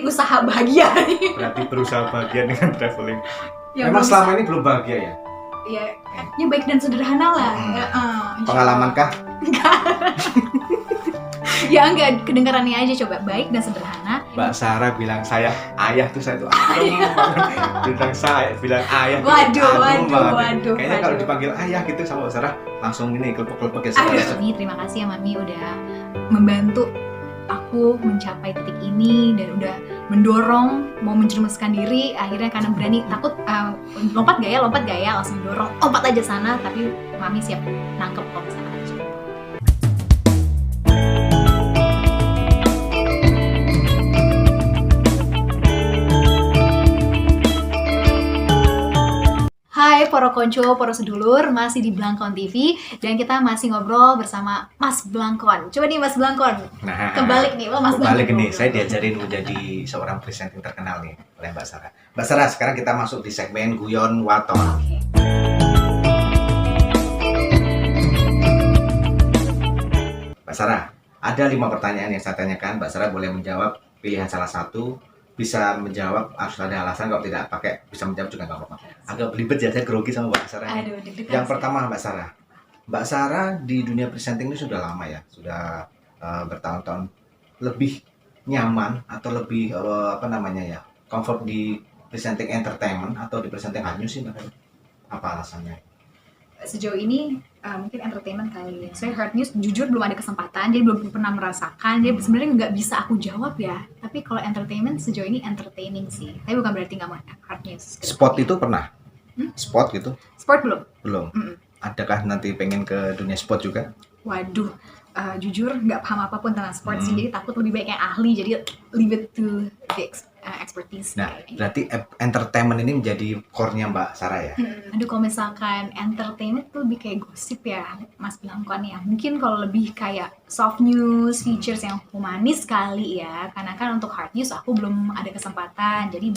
Usaha bahagia nih. Berarti berusaha bahagia dengan traveling. Ya, Memang selama ini belum bahagia ya? Ya baik dan sederhana lah. Pengalaman kah? Ya enggak, kedengarannya aja coba, baik dan sederhana. Mbak Sarah bilang saya ayah tuh saya tuh bilang ayah. Waduh. Kayaknya kalau dipanggil ayah gitu sama Mbak Sarah langsung ini kelepek-kelepek ya. Mami, terima kasih ya Mami udah membantu aku mencapai titik ini dan udah mendorong mau menjerumuskan diri. Akhirnya karena berani takut lompat gak ya langsung dorong lompat aja sana, tapi Mami siap nangkep kalau misalkan ada sesuatu. Hai poro konco, poro sedulur, masih di Blangkon TV dan kita masih ngobrol bersama Mas Blangkon. Coba nih Mas Blangkon, kebalik nih, Mas Blangkon. Kebalik nih, saya diajarin menjadi seorang presenting terkenal nih oleh Mbak Sarah. Mbak Sarah, sekarang kita masuk di segmen Guyon Waton. Mbak Sarah, ada 5 pertanyaan yang saya tanyakan. Mbak Sarah boleh menjawab pilihan salah satu. Bisa menjawab harus ada alasan, kalau tidak pakai bisa menjawab juga nggak apa-apa. Agak belibet ya, saya grogi sama Mbak Sarah. Yang pertama Mbak Sarah di dunia presenting ini sudah lama ya, sudah bertahun-tahun. Lebih nyaman atau lebih comfort di presenting entertainment atau di presenting hard news sih Mbak? Apa alasannya? Sejauh ini mungkin entertainment kali ya. Saya hard news jujur belum ada kesempatan, jadi belum pernah merasakan. Jadi sebenarnya nggak bisa aku jawab ya. Tapi kalau entertainment sejauh ini entertaining sih. Tapi bukan berarti nggak mau hard news. Sport itu pernah? Sport gitu? Sport belum. Belum. Adakah nanti pengen ke dunia sport juga? Waduh, jujur nggak paham apapun tentang sport sih. Jadi takut lebih baik yang ahli. Jadi leave it to the expertise. Nah, berarti entertainment ini menjadi core-nya Mbak Sarah ya? Aduh, kalau misalkan entertainment tuh lebih kayak gosip ya, Mas Blangkon ya. Mungkin kalau lebih kayak soft news, features yang humanis kali ya. Karena kan untuk hard news aku belum ada kesempatan, jadi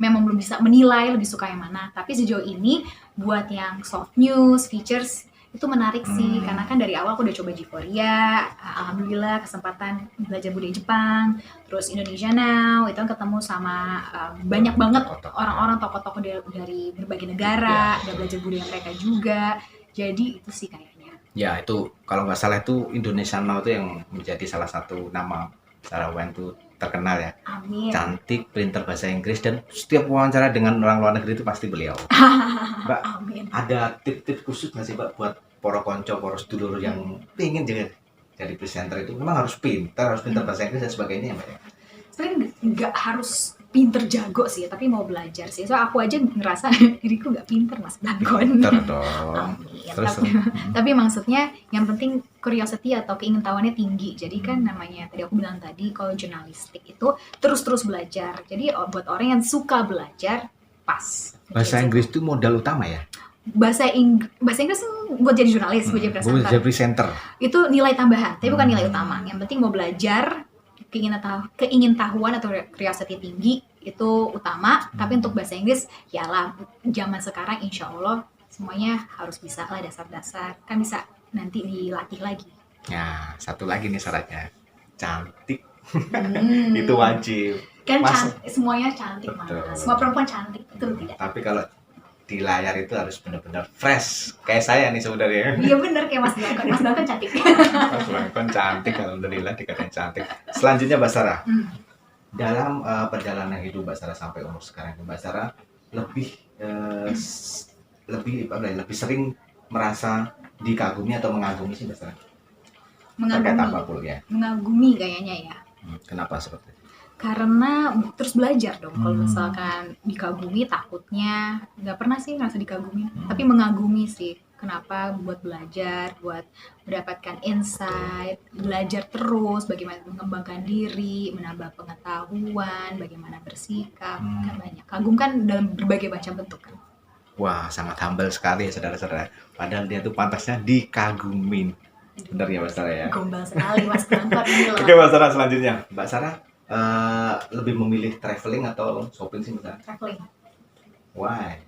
memang belum bisa menilai lebih suka yang mana. Tapi sejauh ini buat yang soft news, features itu menarik sih, karena kan dari awal aku udah coba G4ya, alhamdulillah kesempatan belajar budaya Jepang, terus Indonesia Now, itu kan ketemu sama banyak banget orang-orang tokoh-tokoh dari berbagai negara, udah belajar budaya mereka juga, jadi itu sih kayaknya. Ya itu kalau nggak salah itu Indonesia Now itu yang menjadi salah satu nama Sarah Wen itu terkenal ya. Amin. Cantik, pinter bahasa Inggris, dan setiap wawancara dengan orang luar negeri itu pasti beliau. Mbak, Amin. ada tips-tips khusus nggak sih Mbak buat poro konco, poro sedulur yang ingin jadi presenter itu? Memang harus pintar bahasa Inggris dan sebagainya ya Mbak ya? Sebenarnya nggak harus pinter jago sih, tapi mau belajar sih. So aku aja ngerasa diriku nggak pinter Mas Blangkon. Pinter dong. Tapi maksudnya yang penting curiosity atau keingintahuannya tinggi. Jadi kan namanya tadi aku bilang tadi kalau jurnalistik itu terus belajar. Jadi buat orang yang suka belajar pas. Bahasa Inggris itu modal utama ya? Bahasa Inggris buat jadi jurnalis, buat jadi presenter. Itu nilai tambahan, tapi bukan nilai utama. Yang penting mau belajar, keingintahuan atau curiosity tinggi itu utama. Tapi untuk bahasa Inggris, yalah zaman sekarang insya Allah semuanya harus bisa lah, dasar-dasar. Kan bisa nanti dilatih lagi. Ya, satu lagi nih syaratnya, cantik. Itu wajib. Kan semuanya cantik Mas. Semua perempuan cantik, betul tidak? Tapi kalau di layar itu harus benar-benar fresh, kayak saya nih sebenarnya. Iya benar, kayak Mas Blangkon. Mas Blangkon cantik. Mas Blangkon cantik, alhamdulillah dikatain cantik. Selanjutnya Mbak Sarah, dalam perjalanan hidup Mbak Sarah sampai umur sekarang, Mbak Sarah lebih sering merasa dikagumi atau mengagumi sih Mbak Sarah? Mengagumi kayaknya ya. Kenapa seperti itu? Karena terus belajar dong. Kalau misalkan dikagumi takutnya nggak pernah sih ngerasa dikagumi, tapi mengagumi sih. Kenapa? Buat belajar, buat mendapatkan insight, belajar terus bagaimana mengembangkan diri, menambah pengetahuan, bagaimana bersikap. Kan banyak. Kagum kan dalam berbagai macam bentuk kan. Wah, sangat humble sekali ya saudara-saudara. Padahal dia tuh pantasnya dikagumin. Benar ya Mbak Sarah ya? Gombal sekali Mas Blangkon. Oke Mbak Sarah, selanjutnya Mbak Sarah lebih memilih traveling atau shopping sih Mbak? Traveling. Why?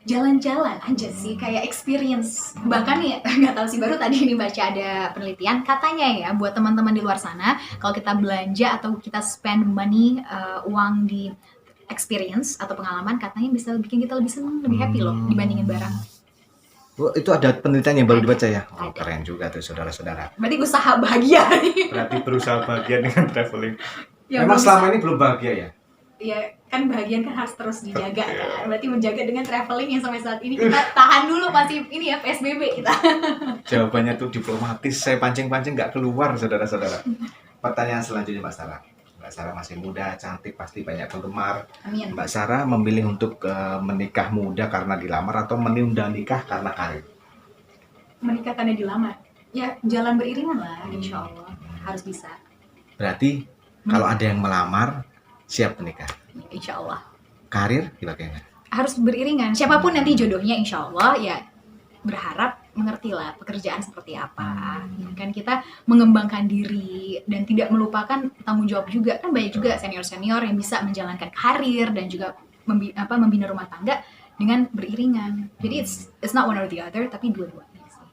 jalan-jalan aja sih, kayak experience. Bahkan ya nggak tahu sih, baru tadi ini baca ada penelitian katanya ya, buat teman-teman di luar sana, kalau kita belanja atau kita spend money, uang di experience atau pengalaman, katanya bisa bikin kita lebih senang, lebih happy loh dibandingin barang. Oh, itu ada penelitian yang baru Ada. dibaca ya? Oh, Ada. keren juga tuh saudara-saudara. Berarti usaha bahagia nih. Berarti berusaha bahagia dengan traveling. Yang Memang belum selama ini belum bahagia ya? ya kan bahagian kan harus terus dijaga kan. Berarti menjaga dengan traveling yang sampai saat ini kita tahan dulu masih ini ya PSBB kita. Jawabannya tuh diplomatis, saya pancing-pancing nggak keluar saudara-saudara. Pertanyaan selanjutnya Mbak Sarah. Mbak Sarah masih muda, cantik, pasti banyak penggemar. Amin. Mbak Sarah memilih untuk menikah muda karena dilamar atau menunda nikah karena karir? Menikah karena dilamar. Ya jalan beriringan lah, insya Allah harus bisa. Berarti kalau ada yang melamar, siap menikah. Insya Allah Karir gimana? harus beriringan. Siapapun nanti jodohnya, insya Allah ya berharap mengerti lah pekerjaan seperti apa. Ya kan kita mengembangkan diri dan tidak melupakan tanggung jawab juga. Kan banyak juga senior-senior yang bisa menjalankan karir dan juga membina rumah tangga dengan beriringan. Jadi it's not one or the other, tapi dua-duanya sih.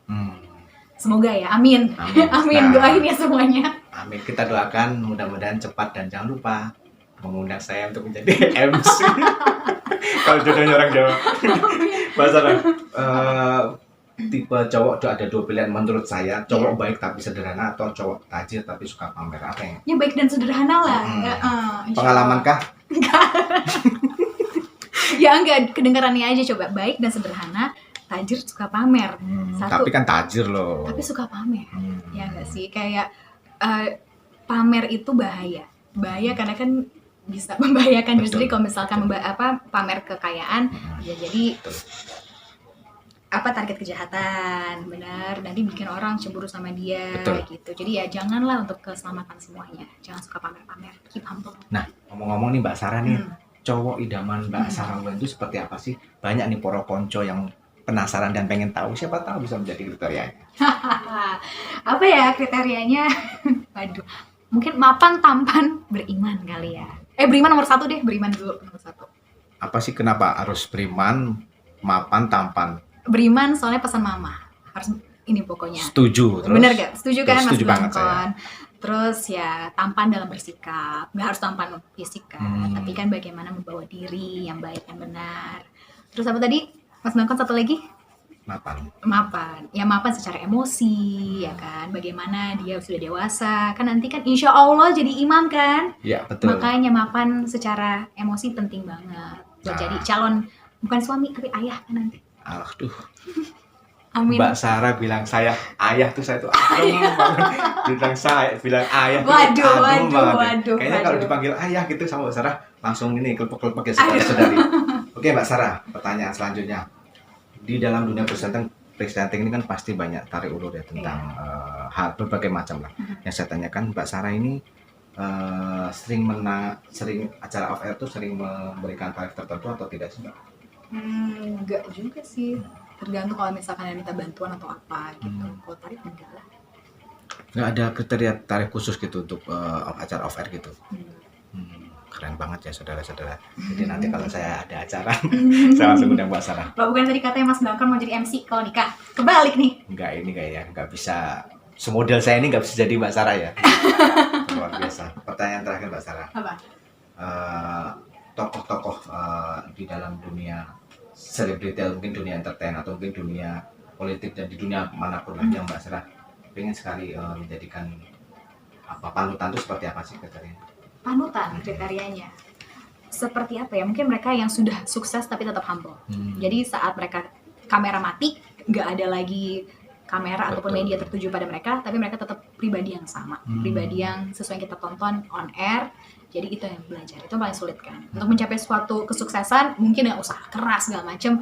Semoga ya, amin. Amin. Amin, Nah, doain ya semuanya. amin. Kita doakan mudah-mudahan cepat dan jangan lupa mengundang saya untuk menjadi MC. Kalau jodohnya orang Jawa. Mbak Sarah, tipe cowok tuh ada dua pilihan menurut saya. Cowok baik tapi sederhana atau cowok tajir tapi suka pamer. Apa yang? Ya baik dan sederhana lah. Ya, insya Pengalaman kah? Ya enggak, kedengarannya aja coba. Baik dan sederhana, tajir suka pamer. Satu, Tapi kan tajir loh. tapi suka pamer. Ya enggak sih? Kayak pamer itu bahaya. Bahaya karena kan bisa membahayakan diri Betul. sendiri kalau misalkan pamer kekayaan, ya jadi Betul. target kejahatan, benar, nanti bikin orang cemburu sama dia. Betul. Gitu. Jadi ya janganlah, untuk keselamatan semuanya jangan suka pamer-pamer, keep humble. Nah, ngomong-ngomong nih Mbak Sarah nih, Hmm. cowok idaman Mbak Sarah itu seperti apa sih? Banyak nih poro konco yang penasaran dan pengen tahu, siapa tahu bisa menjadi kriterianya. Apa ya kriterianya? Waduh, mungkin mapan, tampan, beriman kali ya. Beriman nomor satu deh, beriman dulu nomor satu. Apa sih kenapa harus beriman, mapan, tampan? Beriman soalnya pesan mama, harus ini pokoknya. Setuju. Terus? Bener gak? Setuju kan Mas Setuju banget Blangkon? Terus ya tampan dalam bersikap, nggak harus tampan fisik kan, tapi kan bagaimana membawa diri yang baik dan benar. Terus apa tadi Mas Blangkon, satu lagi? Mapan. Mapan, ya mapan secara emosi ya kan, bagaimana dia sudah dewasa kan, nanti kan insya Allah jadi imam kan. Ya betul. Makanya mapan secara emosi penting banget buat Nah. jadi calon, bukan suami tapi ayah kan nanti. Aduh, Amin. Mbak Sarah bilang saya ayah tuh, saya tuh adem banget. Bilang ayah tuh Waduh, adem waduh, banget. waduh, Kayaknya kalau waduh. dipanggil ayah gitu sama Mbak Sarah langsung ini kelepek-kelepek ya saudara-saudari. Oke Mbak Sarah, pertanyaan selanjutnya. Di dalam dunia presenting ini kan pasti banyak tarik ulur ya tentang hal berbagai macam lah. Yang saya tanyakan, Mbak Sarah ini sering acara off air tuh sering memberikan tarif tertentu atau tidak sih Mbak? Enggak juga sih, tergantung kalau misalkan ada minta bantuan atau apa gitu. Kalau tarif enggak lah. Nggak ada kriteria tarif khusus gitu untuk acara off air gitu? Keren banget ya saudara-saudara. Jadi nanti kalau saya ada acara, saya langsung undang Mbak Sarah. Loh, bukan tadi katanya Mas Blangkon mau jadi MC kalau nikah? Kebalik nih. Enggak, ini kayaknya nggak bisa. Semodel saya ini nggak bisa jadi Mbak Sarah ya. Luar biasa. Pertanyaan terakhir Mbak Sarah. Apa? Tokoh-tokoh di dalam dunia selebriti, mungkin dunia entertain atau mungkin dunia politik dan di dunia manapun lah yang Mbak Sarah pengen sekali menjadikan panutan itu seperti apa sih kriteria? Panutan kriterianya seperti apa ya? Mungkin mereka yang sudah sukses tapi tetap humble. Jadi saat mereka kamera mati, nggak ada lagi kamera ataupun Betul. media tertuju pada mereka, tapi mereka tetap pribadi yang sama, pribadi yang sesuai yang kita tonton on air. Jadi itu yang belajar, itu yang paling sulit kan. Untuk mencapai suatu kesuksesan, mungkin ya usaha keras segala macam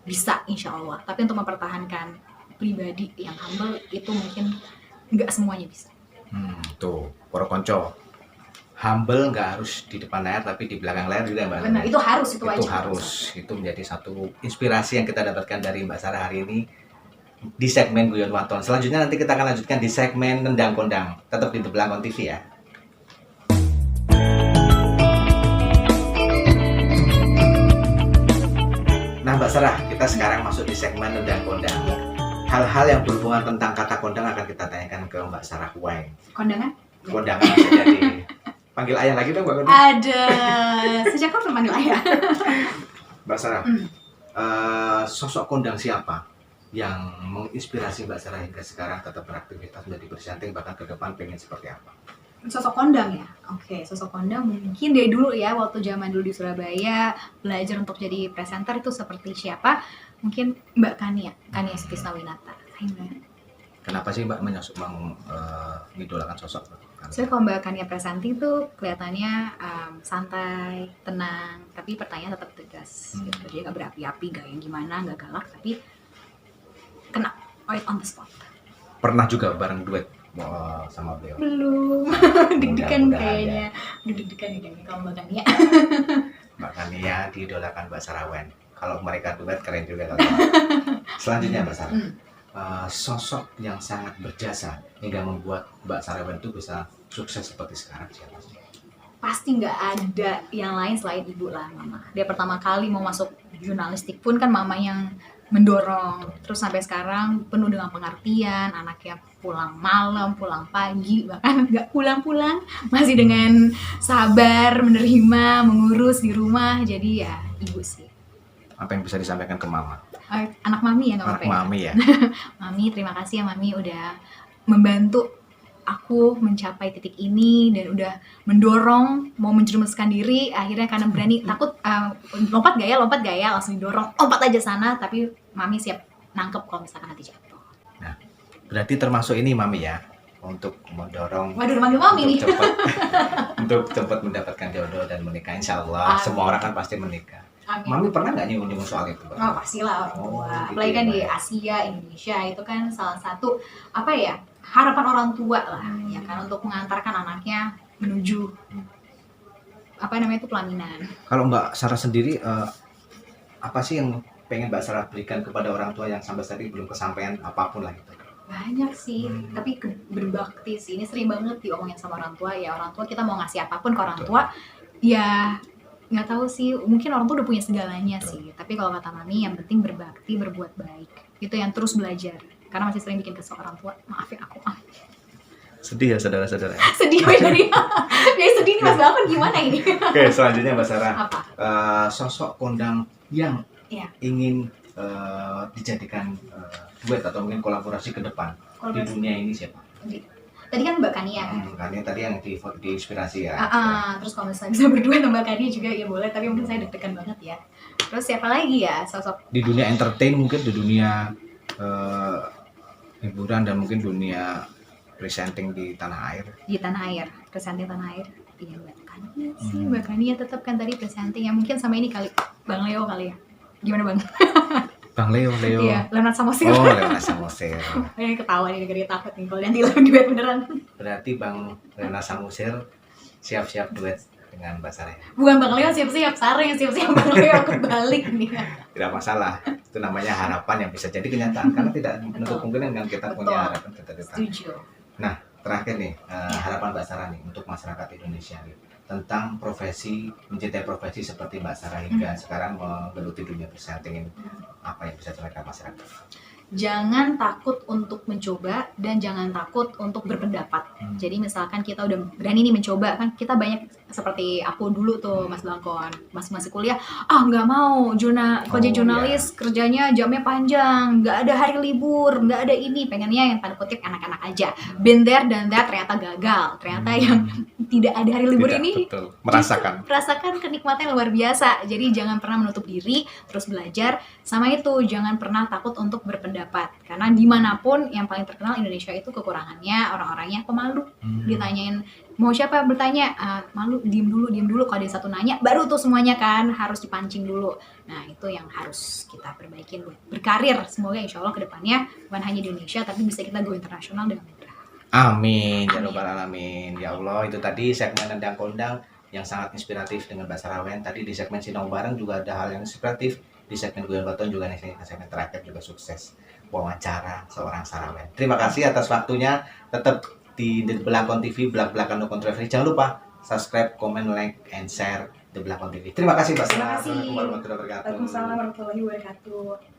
bisa insya Allah. Tapi untuk mempertahankan pribadi yang humble itu mungkin nggak semuanya bisa. Tuh, poro konco. Humble nggak harus di depan layar tapi di belakang layar juga Mbak. Benar, itu harus, itu Itu wajib. harus. Itu menjadi satu inspirasi yang kita dapatkan dari Mbak Sarah hari ini di segmen Guyon Waton. Selanjutnya nanti kita akan lanjutkan di segmen Nendang Kondang. Tetap di The Blangkon TV ya. Nah Mbak Sarah, kita sekarang masuk di segmen undang kondang. Hal-hal yang berhubungan tentang kata kondang akan kita tanyakan ke Mbak Sarah Huwaeng. Kondangan? Kondangan bisa jadi. Panggil ayah lagi dong Mbak Kondang. Ada. Sejak kapan panggil ayah? Mbak Sarah, sosok kondang siapa yang menginspirasi Mbak Sarah hingga sekarang tetap beraktivitas menjadi presenting, bahkan ke depan pengen seperti apa? Sosok kondang ya? Oke, sosok kondang mungkin dari dulu ya, waktu zaman dulu di Surabaya, belajar untuk jadi presenter itu seperti siapa? Mungkin Mbak Kania Sutisnawinata. Kenapa sih Mbak mengidolakan sosok? Soalnya kalau Mbak Kania presenting tuh kelihatannya santai, tenang, tapi pertanyaan tetap tegas. Gitu. Dia nggak berapi-api, gak yang gimana, nggak galak, tapi kena right on the spot. Pernah juga bareng duet sama beliau? Belum. Deg-degan kayaknya. Deg-degan nih kalau Mbak Kania. Mbak Kania diidolakan Mbak Sarah Huwaeng. Kalau mereka duet keren juga kalau. Selanjutnya Mbak Sarah. Sosok yang sangat berjasa hingga membuat Mbak Sarah Huwaeng itu bisa sukses seperti sekarang siapa sih? Pasti nggak ada yang lain selain ibu lah, mama. Dia pertama kali mau masuk jurnalistik pun kan mama yang mendorong. Terus sampai sekarang penuh dengan pengertian, anaknya pulang malam, pulang pagi, bahkan nggak pulang-pulang, masih dengan sabar menerima, mengurus di rumah. Jadi ya ibu sih. Apa yang bisa disampaikan ke mama? Anak mami ya nggak apa-apa. Anak mami ya. Mami, terima kasih ya mami udah membantu aku mencapai titik ini dan udah mendorong mau menjerumuskan diri, akhirnya karena berani takut lompat gak ya langsung didorong lompat aja sana, tapi mami siap nangkep kalau misalkan nanti jatuh. Nah, berarti termasuk ini mami ya untuk mendorong. Waduh, manggil mami nih. Untuk cepat mendapatkan jodoh dan menikah, insya Allah. Semua orang kan pasti menikah. Amin. Mami pernah nggak nyinggung soal itu? Oh, pastilah orang tua. Gitu Apalagi kan ya, di Asia, Indonesia itu kan salah satu apa ya, harapan orang tua lah ya kan untuk mengantarkan anaknya menuju apa namanya itu pelaminan. Kalau Mbak Sarah sendiri apa sih yang pengen Mbak Sarah berikan kepada orang tua yang sampai saat ini belum kesampaian apapun lah gitu? Banyak sih, tapi berbakti sih. Ini sering banget diomongin sama orang tua ya. Orang tua kita mau ngasih apapun ke orang tua, ya nggak tahu sih. Mungkin orang tua udah punya segalanya sih. Tapi kalau kata mami, yang penting berbakti, berbuat baik. Itu yang terus belajar. Karena masih sering bikin kesel orang tua. Maafin aku. Sedih ya saudara-saudara. Sedih dari ya sedih nih Mas Balkon, gimana ini? Oke, selanjutnya Mbak Sarah. Apa? Sosok kondang yang ingin dijadikan duet atau mungkin kolaborasi ke depan di dunia ini siapa? Tadi kan Mbak Kania kan? Kania tadi yang diinspirasi ya. Terus kalau misalnya bisa berdua sama Mbak Kania juga ya boleh, tapi mungkin saya deg-degan banget ya. Terus siapa lagi ya sosok? Di dunia entertain mungkin, di dunia hiburan dan mungkin dunia presenting di tanah air. Di tanah air, presenting tanah air. Iya Mbak Kania sih, Mbak Kania tetap kan tadi presenting ya, mungkin sama ini kali, Bang Leo kali ya. Gimana Bang? Bang Leo. Iya, Leonard Samosir. Oh, Leonard Samosir. Ini ketawa nih, negeri takut nih kalau nanti duet beneran. Berarti Bang Leonard Samosir siap-siap duet dengan Mbak Sarah. Bukan Bang Leo siap-siap, Sarah yang siap-siap, Bang Leo kebalik nih. Tidak masalah, itu namanya harapan yang bisa jadi kenyataan karena tidak menutup kemungkinan kan kita punya harapan cita-cita. Setuju. Nah, terakhir nih harapan Mbak Sarah nih untuk masyarakat Indonesia nih tentang profesi, mencintai profesi seperti Mbak Sarah hingga sekarang menggeluti dunia presenting ini, apa yang bisa disampaikan masyarakat? Jangan takut untuk mencoba dan jangan takut untuk berpendapat. Jadi misalkan kita udah berani nih mencoba, kan kita banyak seperti aku dulu tuh Mas Blangkon, masih kuliah, nggak mau kerja jurnalis, kerjanya jamnya panjang, nggak ada hari libur, nggak ada ini, pengennya yang tanda kutip enak-enak aja. Been there dan that, ternyata gagal, ternyata yang tidak ada hari libur Tidak, ini betul. Merasakan kenikmatan yang luar biasa. Jadi jangan pernah menutup diri, terus belajar. Sama itu, jangan pernah takut untuk berpendapat. Karena dimanapun yang paling terkenal Indonesia itu kekurangannya orang-orangnya pemalu. Ditanyain mau siapa bertanya, malu, diem dulu. Kalau ada satu nanya, baru tuh semuanya kan harus dipancing dulu. Nah itu yang harus kita perbaikin buat berkarir. Semoga insya Allah kedepannya bukan hanya di Indonesia, tapi bisa kita go internasional dengan mudah. Amin, ya Rabbal Alamin. Ya Allah, itu tadi segmen Nendang Kondang yang sangat inspiratif dengan Mbak Sarah Huwaeng. Tadi di segmen Sinau Bareng juga ada hal yang inspiratif. Di segmen Guyon Baton juga nih, segmen terakhir juga sukses wawancara seorang Sarah Huwaeng. Terima kasih atas waktunya. Tetap di Belakon TV, belak-belakan no kontroversi. Jangan lupa subscribe, comment, like, and share The Belakang TV. Terima kasih Mbak Terima Sarah. kasih. Assalamualaikum warahmatullahi wabarakatuh. Waalaikumsalam warahmatullahi wabarakatuh.